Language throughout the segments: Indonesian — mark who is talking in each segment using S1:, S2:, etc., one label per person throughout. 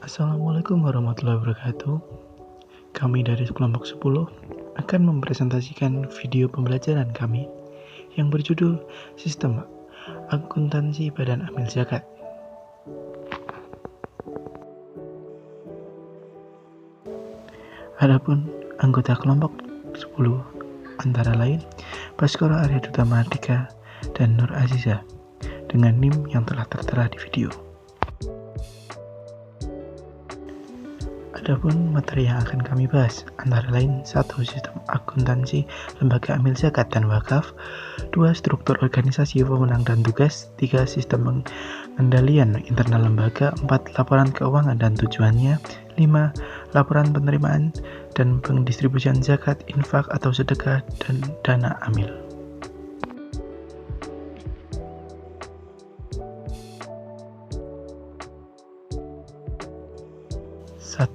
S1: Assalamualaikum warahmatullahi wabarakatuh. Kami dari kelompok 10 akan mempresentasikan video pembelajaran kami yang berjudul Sistem Akuntansi Badan Amil Zakat. Adapun anggota kelompok 10 antara lain Baskoro Arya Duta Mardika dan Nur Aziza dengan NIM yang telah tertera di video. Adapun materi yang akan kami bahas antara lain 1. Sistem akuntansi lembaga amil zakat dan wakaf, 2. Struktur organisasi wewenang dan tugas, 3. Sistem pengendalian internal lembaga, 4. Laporan keuangan dan tujuannya, 5. Laporan penerimaan dan pendistribusian zakat, infak atau sedekah dan dana amil. 1.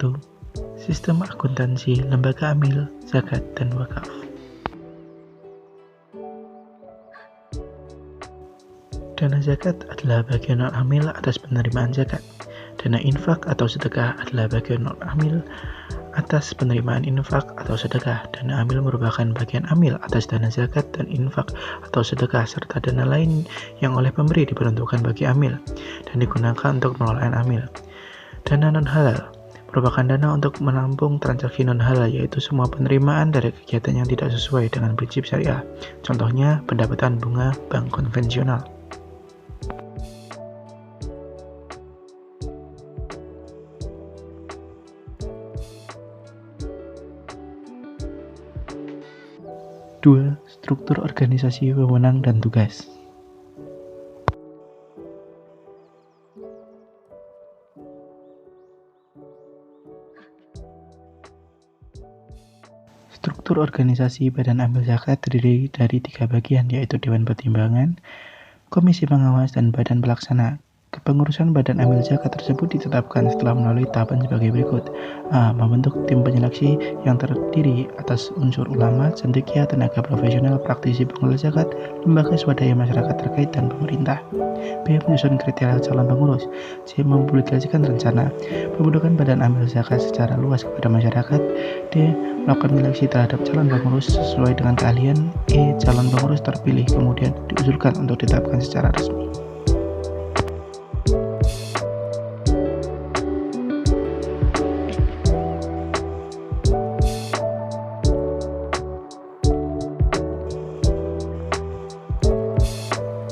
S1: Sistem akuntansi lembaga amil, zakat, dan wakaf. Dana zakat adalah bagian non-amil atas penerimaan zakat. Dana infak atau sedekah adalah bagian non-amil atas penerimaan infak atau sedekah. Dana amil merupakan bagian amil atas dana zakat dan infak atau sedekah serta dana lain yang oleh pemberi diperuntukkan bagi amil dan digunakan untuk pengelolaan amil. Dana non-halal merupakan dana untuk menampung transaksi non-halal, yaitu semua penerimaan dari kegiatan yang tidak sesuai dengan prinsip syariah. Contohnya, pendapatan bunga bank konvensional. Dua, struktur organisasi wewenang dan tugas. Struktur organisasi Badan Amil Zakat terdiri dari 3 bagian, yaitu Dewan Pertimbangan, Komisi Pengawas, dan Badan Pelaksana. Kepengurusan Badan Amil Zakat tersebut ditetapkan setelah melalui tahapan sebagai berikut. A. Membentuk tim penyeleksi yang terdiri atas unsur ulama, cendekia, tenaga profesional, praktisi pengelola zakat, lembaga swadaya masyarakat terkait, dan pemerintah. B. Menyusun kriteria calon pengurus. C. Mempublikasikan rencana pembentukan Badan Amil Zakat secara luas kepada masyarakat. D. Melakukan seleksi terhadap calon pengurus sesuai dengan keahlian. E. Calon pengurus terpilih kemudian diusulkan untuk ditetapkan secara resmi.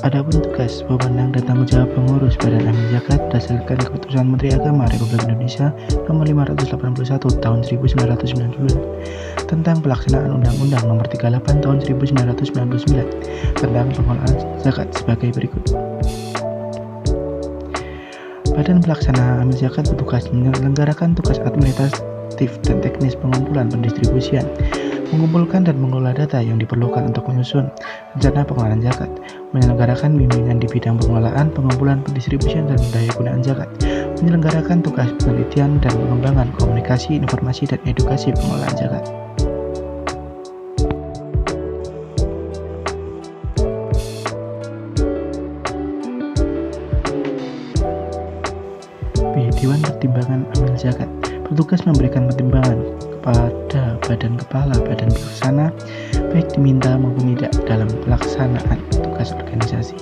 S1: Adapun tugas, wewenang, dan tanggung jawab pengurus Badan Amil Zakat berdasarkan Keputusan Menteri Agama Republik Indonesia Nomor 581 Tahun 1999 tentang pelaksanaan Undang-Undang Nomor 38 Tahun 1999 tentang pengelolaan zakat sebagai berikut. Badan Pelaksana Amil Zakat bertugas menyelenggarakan tugas administratif dan teknis pengumpulan, pendistribusian, mengumpulkan dan mengelola data yang diperlukan untuk menyusun rencana pengelolaan zakat, menyelenggarakan bimbingan di bidang pengelolaan, pengumpulan, pendistribusian, dan daya gunaan zakat, menyelenggarakan tugas penelitian dan pengembangan komunikasi, informasi, dan edukasi pengelolaan zakat. B. Dewan Pertimbangan Amil Zakat bertugas memberikan pertimbangan kepada badan kepala badan pelaksana, baik diminta maupun tidak dalam pelaksanaan tugas organisasi.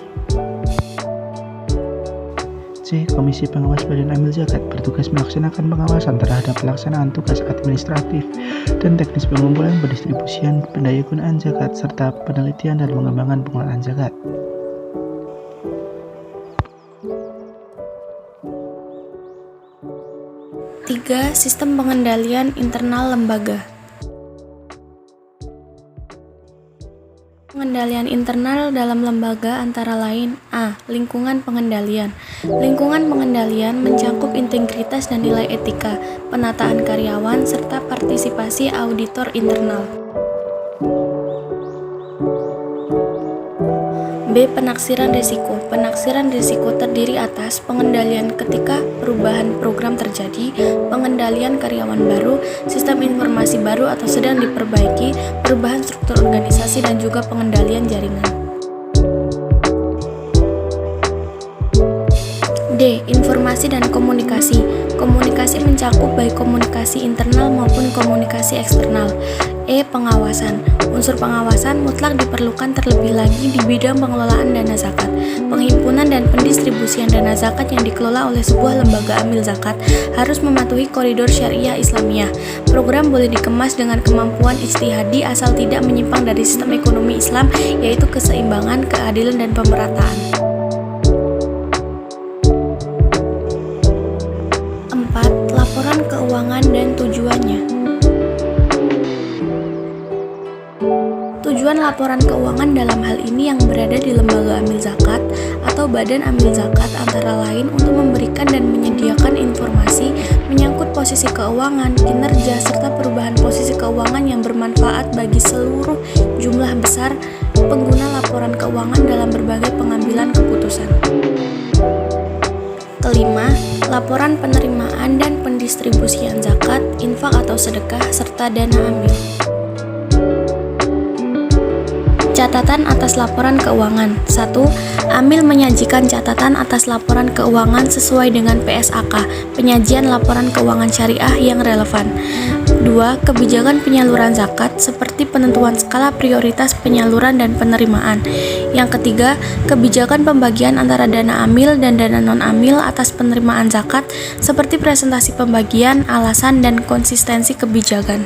S1: C. Komisi Pengawas Badan Amil Zakat bertugas melaksanakan pengawasan terhadap pelaksanaan tugas administratif dan teknis pengumpulan, pendistribusian, pendayagunaan zakat, serta penelitian dan pengembangan pengelolaan zakat.
S2: 3. Sistem pengendalian internal lembaga. Pengendalian internal dalam lembaga antara lain: A. Lingkungan pengendalian. Lingkungan pengendalian mencakup integritas dan nilai etika, penataan karyawan, serta partisipasi auditor internal. B. Penaksiran risiko. Penaksiran risiko terdiri atas pengendalian ketika perubahan program terjadi, pengendalian karyawan baru, sistem informasi baru atau sedang diperbaiki, perubahan struktur organisasi, dan juga pengendalian jaringan. D. Informasi dan komunikasi. Komunikasi mencakup baik komunikasi internal maupun komunikasi eksternal. Pengawasan. Unsur pengawasan mutlak diperlukan terlebih lagi di bidang pengelolaan dana zakat. Penghimpunan dan pendistribusian dana zakat yang dikelola oleh sebuah lembaga amil zakat harus mematuhi koridor syariah Islamiyah. Program boleh dikemas dengan kemampuan ijtihadi asal tidak menyimpang dari sistem ekonomi Islam, yaitu keseimbangan, keadilan, dan pemerataan. 4. Laporan keuangan dan tujuannya. Tujuan laporan keuangan dalam hal ini yang berada di lembaga amil zakat atau badan amil zakat antara lain untuk memberikan dan menyediakan informasi menyangkut posisi keuangan, kinerja, serta perubahan posisi keuangan yang bermanfaat bagi seluruh jumlah besar pengguna laporan keuangan dalam berbagai pengambilan keputusan. Kelima, laporan penerimaan dan pendistribusian zakat, infak atau sedekah, serta dana amil. Catatan atas laporan keuangan. 1. Amil menyajikan catatan atas laporan keuangan sesuai dengan PSAK, penyajian laporan keuangan syariah yang relevan. 2. Kebijakan penyaluran zakat seperti penentuan skala prioritas penyaluran dan penerimaan. Yang ketiga, kebijakan pembagian antara dana amil dan dana non-amil atas penerimaan zakat seperti presentasi pembagian, alasan, dan konsistensi kebijakan.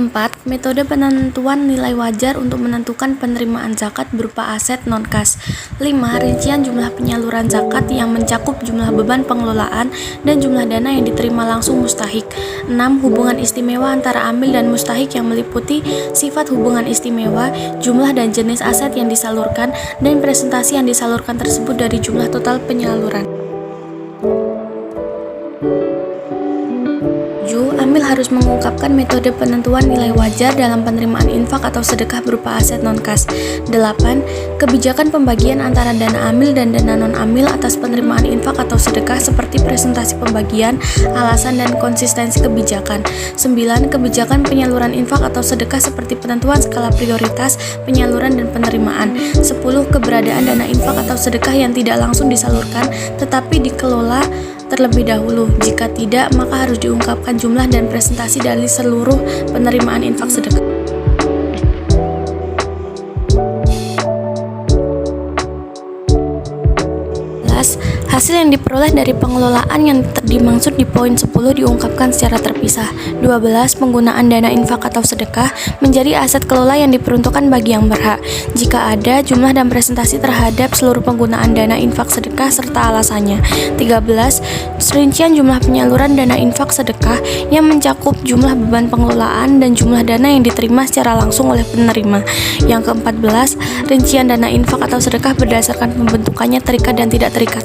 S2: 4. Metode penentuan nilai wajar untuk menentukan penerimaan zakat berupa aset non-kas. 5. Rincian jumlah penyaluran zakat yang mencakup jumlah beban pengelolaan dan jumlah dana yang diterima langsung mustahik. 6. Hubungan istimewa antara amil dan mustahik yang meliputi sifat hubungan istimewa, jumlah dan jenis aset yang disalurkan, dan presentasi yang disalurkan tersebut dari jumlah total penyaluran. Amil harus mengungkapkan metode penentuan nilai wajar dalam penerimaan infak atau sedekah berupa aset non-kas. 8. Kebijakan pembagian antara dana amil dan dana non-amil atas penerimaan infak atau sedekah seperti presentasi pembagian, alasan, dan konsistensi kebijakan. 9. Kebijakan penyaluran infak atau sedekah seperti penentuan skala prioritas, penyaluran, dan penerimaan. 10. Keberadaan dana infak atau sedekah yang tidak langsung disalurkan tetapi dikelola terlebih dahulu. Jika tidak, maka harus diungkapkan jumlah dan presentasi dari seluruh penerimaan infak sedekah. Hasil yang diperoleh dari pengelolaan yang dimaksud di poin 10 diungkapkan secara terpisah. 12. Penggunaan dana infak atau sedekah menjadi aset kelola yang diperuntukkan bagi yang berhak. Jika ada, jumlah dan presentasi terhadap seluruh penggunaan dana infak sedekah serta alasannya. 13. Rincian jumlah penyaluran dana infak sedekah yang mencakup jumlah beban pengelolaan dan jumlah dana yang diterima secara langsung oleh penerima. Yang ke-14, rincian dana infak atau sedekah berdasarkan pembentukannya terikat dan tidak terikat.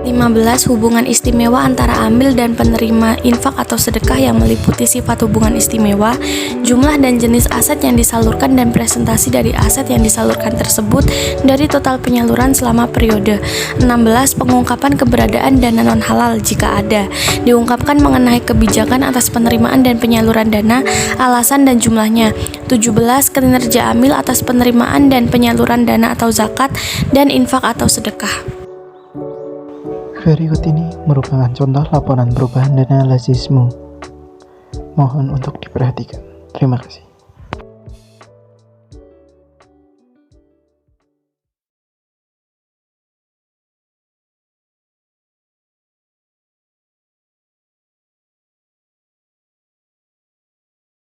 S2: 15. Hubungan istimewa antara amil dan penerima infak atau sedekah yang meliputi sifat hubungan istimewa, jumlah dan jenis aset yang disalurkan, dan presentasi dari aset yang disalurkan tersebut dari total penyaluran selama periode. 16. Pengungkapan keberadaan dana non-halal jika ada. Diungkapkan mengenai kebijakan atas penerimaan dan penyaluran dana, alasan, dan jumlahnya. 17. Kinerja amil atas penerimaan dan penyaluran dana atau zakat dan infak atau sedekah.
S1: Berikut ini merupakan contoh laporan perubahan dana lazismu. Mohon untuk diperhatikan. Terima kasih.